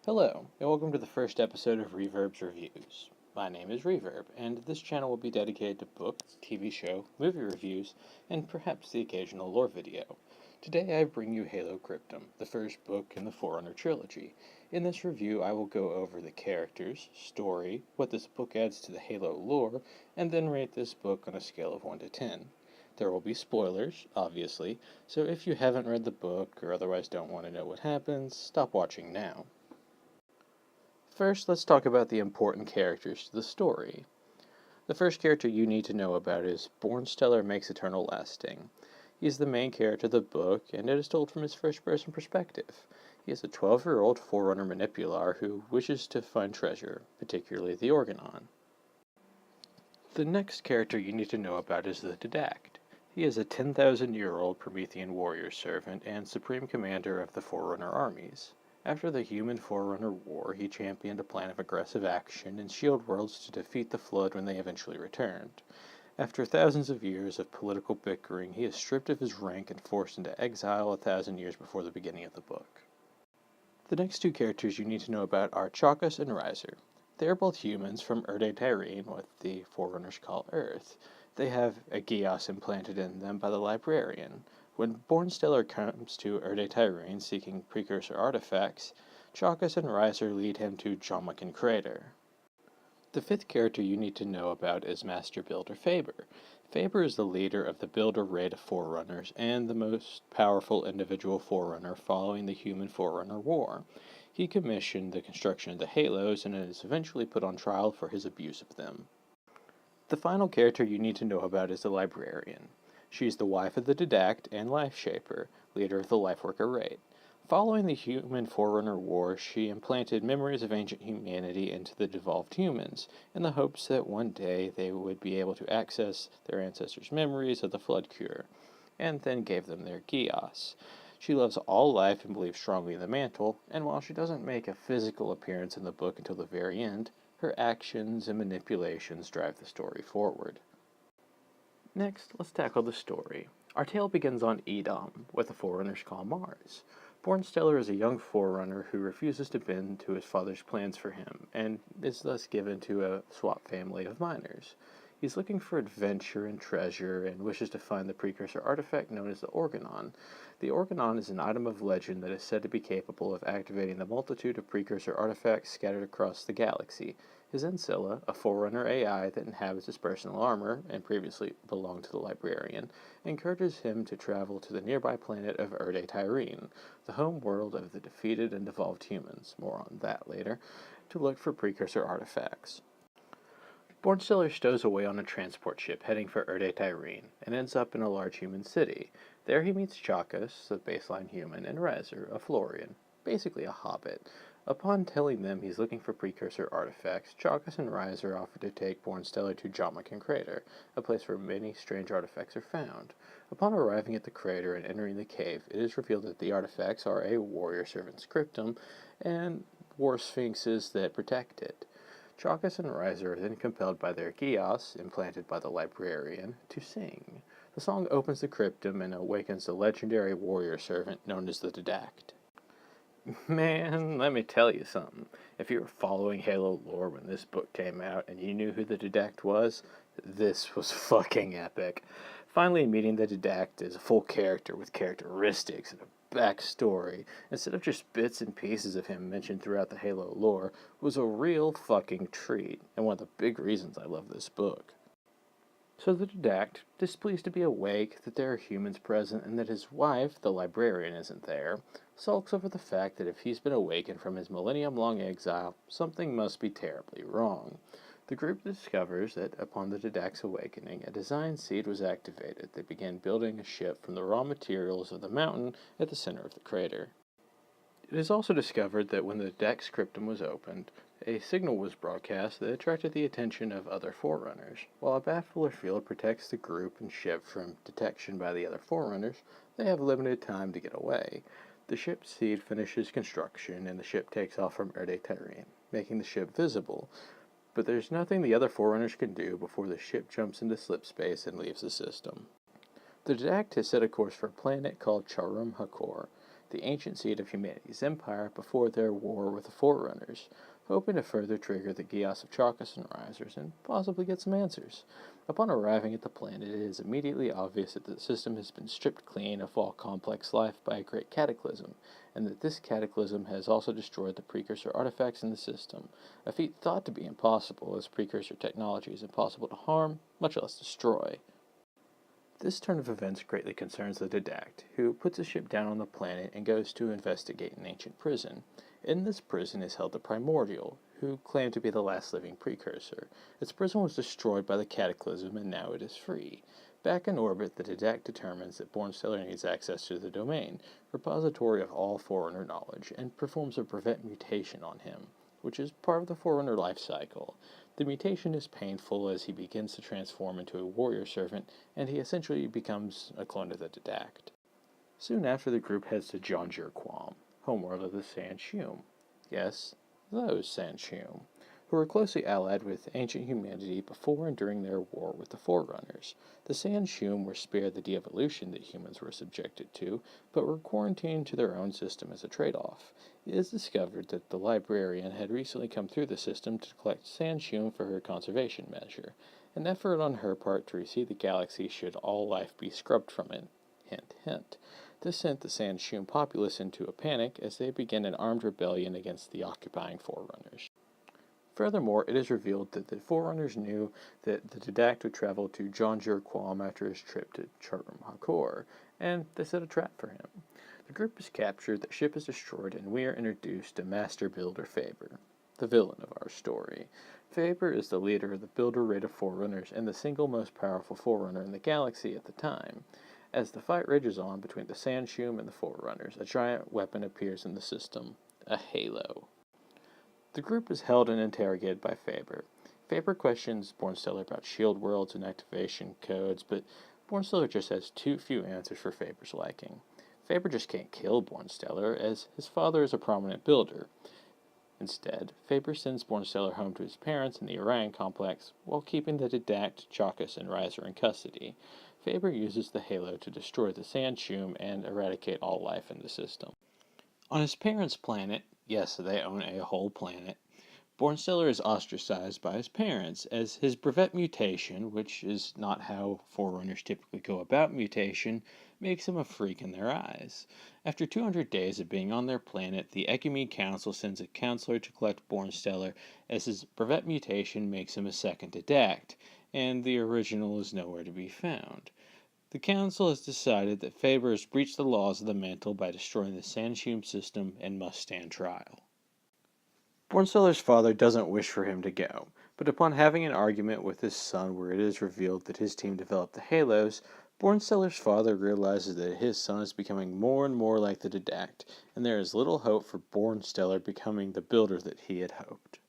Hello, and welcome to the first episode of Reverb's Reviews. My name is Reverb, and this channel will be dedicated to books, TV show, movie reviews, and perhaps the occasional lore video. Today I bring you Halo Cryptum, the first book in the Forerunner trilogy. In this review I will go over the characters, story, what this book adds to the Halo lore, and then rate this book on a scale of 1 to 10. There will be spoilers, obviously, so if you haven't read the book or otherwise don't want to know what happens, stop watching now. First, let's talk about the important characters to the story. The first character you need to know about is Bornstellar Makes Eternal Lasting. He is the main character of the book, and it is told from his first-person perspective. He is a 12-year-old Forerunner Manipular who wishes to find treasure, particularly the Organon. The next character you need to know about is the Didact. He is a 10,000-year-old Promethean warrior servant and supreme commander of the Forerunner armies. After the human Forerunner War, he championed a plan of aggressive action in Shield Worlds to defeat the Flood when they eventually returned. After thousands of years of political bickering, he is stripped of his rank and forced into exile 1,000 years before the beginning of the book. The next two characters you need to know about are Chakas and Riser. They are both humans from ur-Didact, what the Forerunners call Earth. They have a Geas implanted in them by the Librarian. When Bornstellar comes to ur-Didact seeking precursor artifacts, Chakas and Riser lead him to Jommakin Crater. The fifth character you need to know about is Master Builder Faber. Faber is the leader of the Builder raid of Forerunners and the most powerful individual Forerunner following the human Forerunner War. He commissioned the construction of the Halos and is eventually put on trial for his abuse of them. The final character you need to know about is the Librarian. She is the wife of the Didact and Life Shaper, leader of the Lifeworker raid. Following the human Forerunner War, she implanted memories of ancient humanity into the devolved humans, in the hopes that one day they would be able to access their ancestors' memories of the Flood Cure, and then gave them their Geas. She loves all life and believes strongly in the mantle, and while she doesn't make a physical appearance in the book until the very end, her actions and manipulations drive the story forward. Next, let's tackle the story. Our tale begins on Edom, what the Forerunners call Mars. Bornstellar is a young Forerunner who refuses to bend to his father's plans for him, and is thus given to a swap family of miners. He's looking for adventure and treasure, and wishes to find the precursor artifact known as the Organon. The Organon is an item of legend that is said to be capable of activating the multitude of precursor artifacts scattered across the galaxy. His Ancilla, a Forerunner AI that inhabits his personal armor, and previously belonged to the Librarian, encourages him to travel to the nearby planet of ur-Didact, the home world of the defeated and devolved humans, more on that later, to look for precursor artifacts. Bornstellar stows away on a transport ship heading for ur-Didact, and ends up in a large human city. There he meets Chakas, a baseline human, and Riser, a Florian, basically a hobbit. Upon telling them he's looking for precursor artifacts, Chakas and Riser offer to take Bornstellar to Jommakin Crater, a place where many strange artifacts are found. Upon arriving at the crater and entering the cave, it is revealed that the artifacts are a warrior servant's cryptum and war sphinxes that protect it. Chakas and Riser are then compelled by their Geas, implanted by the Librarian, to sing. The song opens the cryptum and awakens the legendary warrior servant known as the Didact. Man, let me tell you something. If you were following Halo lore when this book came out and you knew who the Didact was, this was fucking epic. Finally meeting the Didact as a full character with characteristics and a backstory, instead of just bits and pieces of him mentioned throughout the Halo lore, was a real fucking treat, and one of the big reasons I love this book. So the Didact, displeased to be awake, that there are humans present, and that his wife, the Librarian, isn't there, sulks over the fact that if he's been awakened from his millennium-long exile, something must be terribly wrong. The group discovers that, upon the Didact's awakening, a design seed was activated that began building a ship from the raw materials of the mountain at the center of the crater. It is also discovered that when the Didact's cryptum was opened, a signal was broadcast that attracted the attention of other Forerunners. While a baffler field protects the group and ship from detection by the other Forerunners, they have limited time to get away. The ship's seed finishes construction, and the ship takes off from ur-Didact, making the ship visible. But there's nothing the other Forerunners can do before the ship jumps into slipspace and leaves the system. The Didact has set a course for a planet called Charum Hakor. the ancient seat of humanity's empire, before their war with the Forerunners, hoping to further trigger the chaos of Chakas and Risers and possibly get some answers. Upon arriving at the planet, it is immediately obvious that the system has been stripped clean of all complex life by a great cataclysm, and that this cataclysm has also destroyed the precursor artifacts in the system, a feat thought to be impossible, as precursor technology is impossible to harm, much less destroy. This turn of events greatly concerns the Didact, who puts a ship down on the planet and goes to investigate an ancient prison. In this prison is held the Primordial, who claim to be the last living precursor. Its prison was destroyed by the cataclysm, and now it is free. Back in orbit, the Didact determines that Bornstellar needs access to the domain, repository of all Forerunner knowledge, and performs a prevent mutation on him, which is part of the Forerunner life cycle. The mutation is painful as he begins to transform into a warrior servant, and he essentially becomes a clone of the Didact. Soon after, the group heads to Ur-Didact, homeworld of the Sanshum. Yes, those Sanshum, who were closely allied with ancient humanity before and during their war with the Forerunners. The Sanshum were spared the de-evolution that humans were subjected to, but were quarantined to their own system as a trade-off. It is discovered that the librarian had recently come through the system to collect Sanshum for her conservation measure, an effort on her part to reseed the galaxy should all life be scrubbed from it. Hint, hint. This sent the Sanshum populace into a panic as they began an armed rebellion against the occupying Forerunners. Furthermore, it is revealed that the Forerunners knew that the Didact would travel to Ur-Didact after his trip to Chartrum Hakor, and they set a trap for him. The group is captured, the ship is destroyed, and we are introduced to Master Builder Faber, the villain of our story. Faber is the leader of the Builder Raid of Forerunners and the single most powerful Forerunner in the galaxy at the time. As the fight rages on between the Sanshum and the Forerunners, a giant weapon appears in the system, a halo. The group is held and interrogated by Faber. Faber questions Bornstellar about shield worlds and activation codes, but Bornstellar just has too few answers for Faber's liking. Faber just can't kill Bornstellar, as his father is a prominent builder. Instead, Faber sends Bornstellar home to his parents in the Orion complex, while keeping the Didact, Chakas, and Riser in custody. Faber uses the halo to destroy the Sanshum and eradicate all life in the system. On his parents' planet, yes, they own a whole planet, Bornstellar is ostracized by his parents, as his brevet mutation, which is not how Forerunners typically go about mutation, makes him a freak in their eyes. After 200 days of being on their planet, the Ecumene Council sends a counselor to collect Bornstellar, as his brevet mutation makes him a second Didact, and the original is nowhere to be found. The Council has decided that Faber has breached the laws of the Mantle by destroying the Sanshum system and must stand trial. Bornstellar's father doesn't wish for him to go, but upon having an argument with his son where it is revealed that his team developed the Halos, Bornstellar's father realizes that his son is becoming more and more like the Didact, and there is little hope for Bornstellar becoming the builder that he had hoped.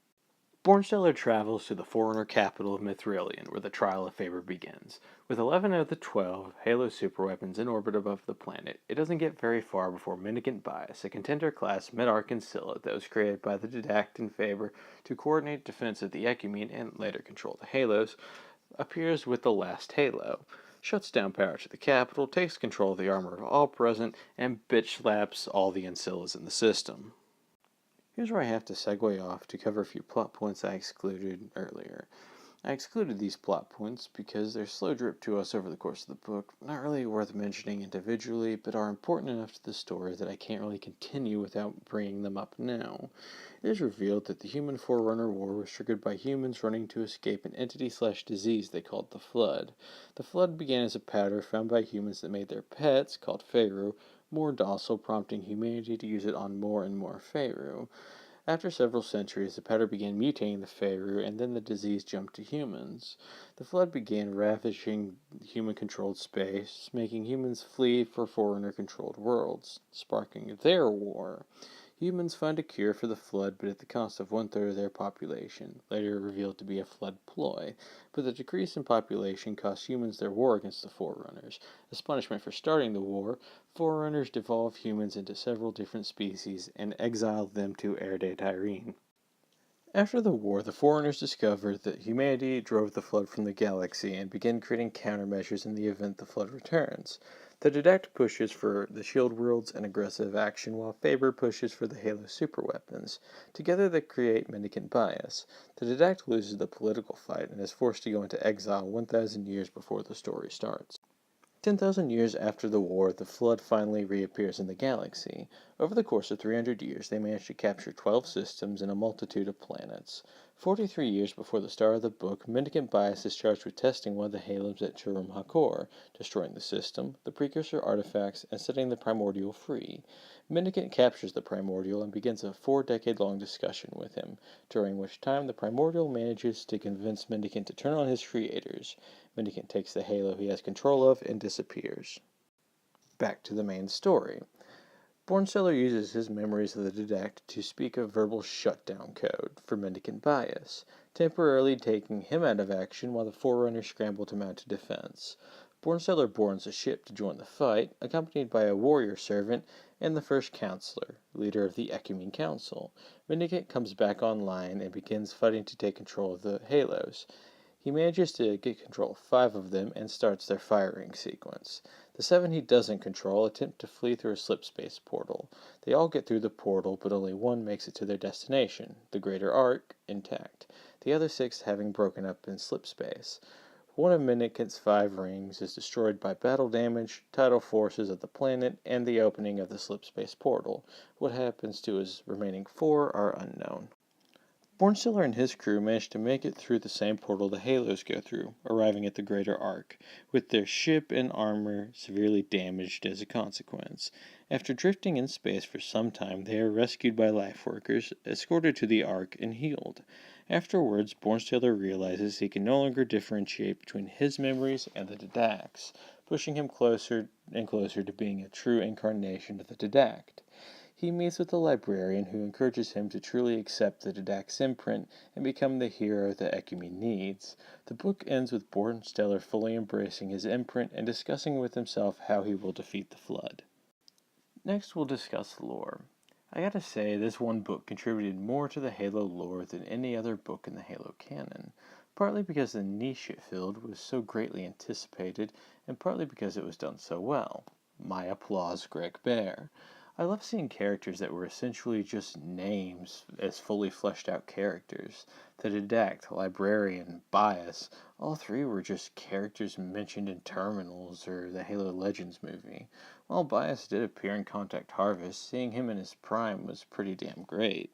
Bornstellar travels to the Forerunner capital of Mithrilian, where the trial of Faber begins. With 11 of the 12 Halo superweapons in orbit above the planet, it doesn't get very far before Mitigant Bias, a contender-class Mid-Arc Ancilla that was created by the Didact and Faber to coordinate defense of the Ecumene and later control the Halos, appears with the last Halo, shuts down power to the capital, takes control of the armor of all present, and bitch slaps all the Ancillas in the system. Here's where I have to segue off to cover a few plot points I excluded earlier. I excluded these plot points because they're slow drip to us over the course of the book, not really worth mentioning individually, but are important enough to the story that I can't really continue without bringing them up now. It is revealed that the human Forerunner War was triggered by humans running to escape an entity/disease they called the Flood. The Flood began as a powder found by humans that made their pets, called Faerû, more docile, prompting humanity to use it on more and more Faerû. After several centuries, the powder began mutating the Faerû, and then the disease jumped to humans. The Flood began ravaging human-controlled space, making humans flee for Forerunner-controlled worlds, sparking their war. Humans find a cure for the Flood, but at the cost of 1/3 of their population, later revealed to be a Flood ploy. But the decrease in population cost humans their war against the Forerunners. As punishment for starting the war, Forerunners devolved humans into several different species and exiled them to ur-Didact. After the war, the Forerunners discovered that humanity drove the Flood from the galaxy and began creating countermeasures in the event the Flood returns. The Didact pushes for the shield worlds and aggressive action, while Faber pushes for the Halo superweapons. Together they create mendicant bias. The Didact loses the political fight and is forced to go into exile 1,000 years before the story starts. 10,000 years after the war, the Flood finally reappears in the galaxy. Over the course of 300 years, they manage to capture 12 systems and a multitude of planets. 43 years before the start of the book, Mendicant Bias is charged with testing one of the halos at Churum Hakor, destroying the system, the precursor artifacts, and setting the Primordial free. Mendicant captures the Primordial and begins a 4-decade-long discussion with him, during which time the Primordial manages to convince Mendicant to turn on his creators. Mendicant takes the halo he has control of and disappears. Back to the main story. Bornsteller uses his memories of the Didact to speak a verbal shutdown code for Mendicant Bias, temporarily taking him out of action while the Forerunners scramble to mount a defense. Bornsteller boards a ship to join the fight, accompanied by a warrior servant and the first counselor, leader of the Ecumene Council. Mendicant comes back online and begins fighting to take control of the halos. He manages to get control of 5 of them and starts their firing sequence. The 7 he doesn't control attempt to flee through a slipspace portal. They all get through the portal, but only 1 makes it to their destination, the Greater Ark, intact, the other 6 having broken up in slipspace. One of Mendicant's 5 rings is destroyed by battle damage, tidal forces of the planet, and the opening of the slipspace portal. What happens to his remaining 4 are unknown. Bornsteller and his crew manage to make it through the same portal the Halos go through, arriving at the Greater Ark, with their ship and armor severely damaged as a consequence. After drifting in space for some time, they are rescued by life workers, escorted to the Ark, and healed. Afterwards, Bornsteller realizes he can no longer differentiate between his memories and the Didact's, pushing him closer and closer to being a true incarnation of the Didact. He meets with a librarian who encourages him to truly accept the Didact's imprint and become the hero the Ecumene needs. The book ends with Bornsteller fully embracing his imprint and discussing with himself how he will defeat the Flood. Next, we'll discuss lore. I gotta say, this one book contributed more to the Halo lore than any other book in the Halo canon, partly because the niche it filled was so greatly anticipated, and partly because it was done so well. My applause, Greg Bear. I love seeing characters that were essentially just names as fully fleshed out characters. The Didact, Librarian, Bias, all 3 were just characters mentioned in Terminals or the Halo Legends movie. While Bias did appear in Contact Harvest, seeing him in his prime was pretty damn great.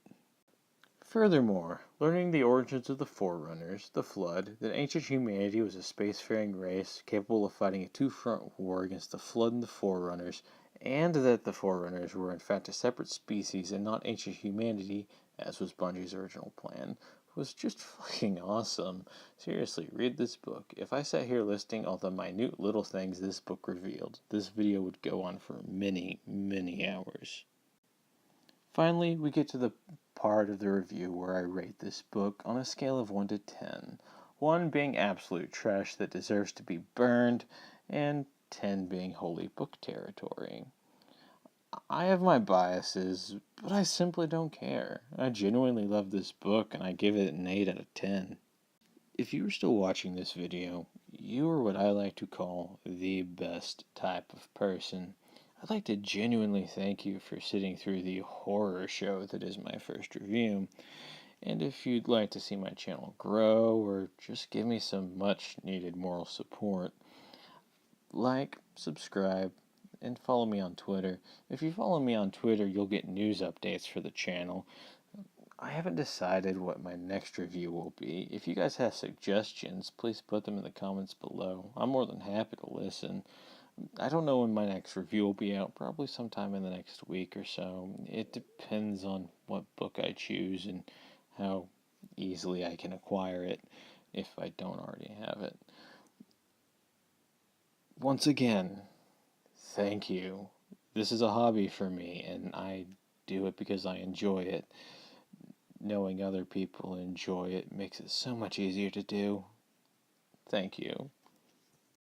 Furthermore, learning the origins of the Forerunners, the Flood, that ancient humanity was a spacefaring race capable of fighting a 2-front war against the Flood and the Forerunners, and that the Forerunners were in fact a separate species and not ancient humanity, as was Bungie's original plan, was just fucking awesome. Seriously, read this book. If I sat here listing all the minute little things this book revealed, this video would go on for many, many hours. Finally, we get to the part of the review where I rate this book on a scale of 1 to 10. 1 being absolute trash that deserves to be burned, and 10 being holy book territory. I have my biases, but I simply don't care. I genuinely love this book, and I give it an 8 out of 10. If you are still watching this video, you are what I like to call the best type of person. I'd like to genuinely thank you for sitting through the horror show that is my first review. And if you'd like to see my channel grow, or just give me some much needed moral support, like, subscribe, and follow me on Twitter. If you follow me on Twitter, you'll get news updates for the channel. I haven't decided what my next review will be. If you guys have suggestions, please put them in the comments below. I'm more than happy to listen. I don't know when my next review will be out, probably sometime in the next week or so. It depends on what book I choose and how easily I can acquire it if I don't already have it. Once again, thank you. This is a hobby for me, and I do it because I enjoy it. Knowing other people enjoy it makes it so much easier to do. Thank you.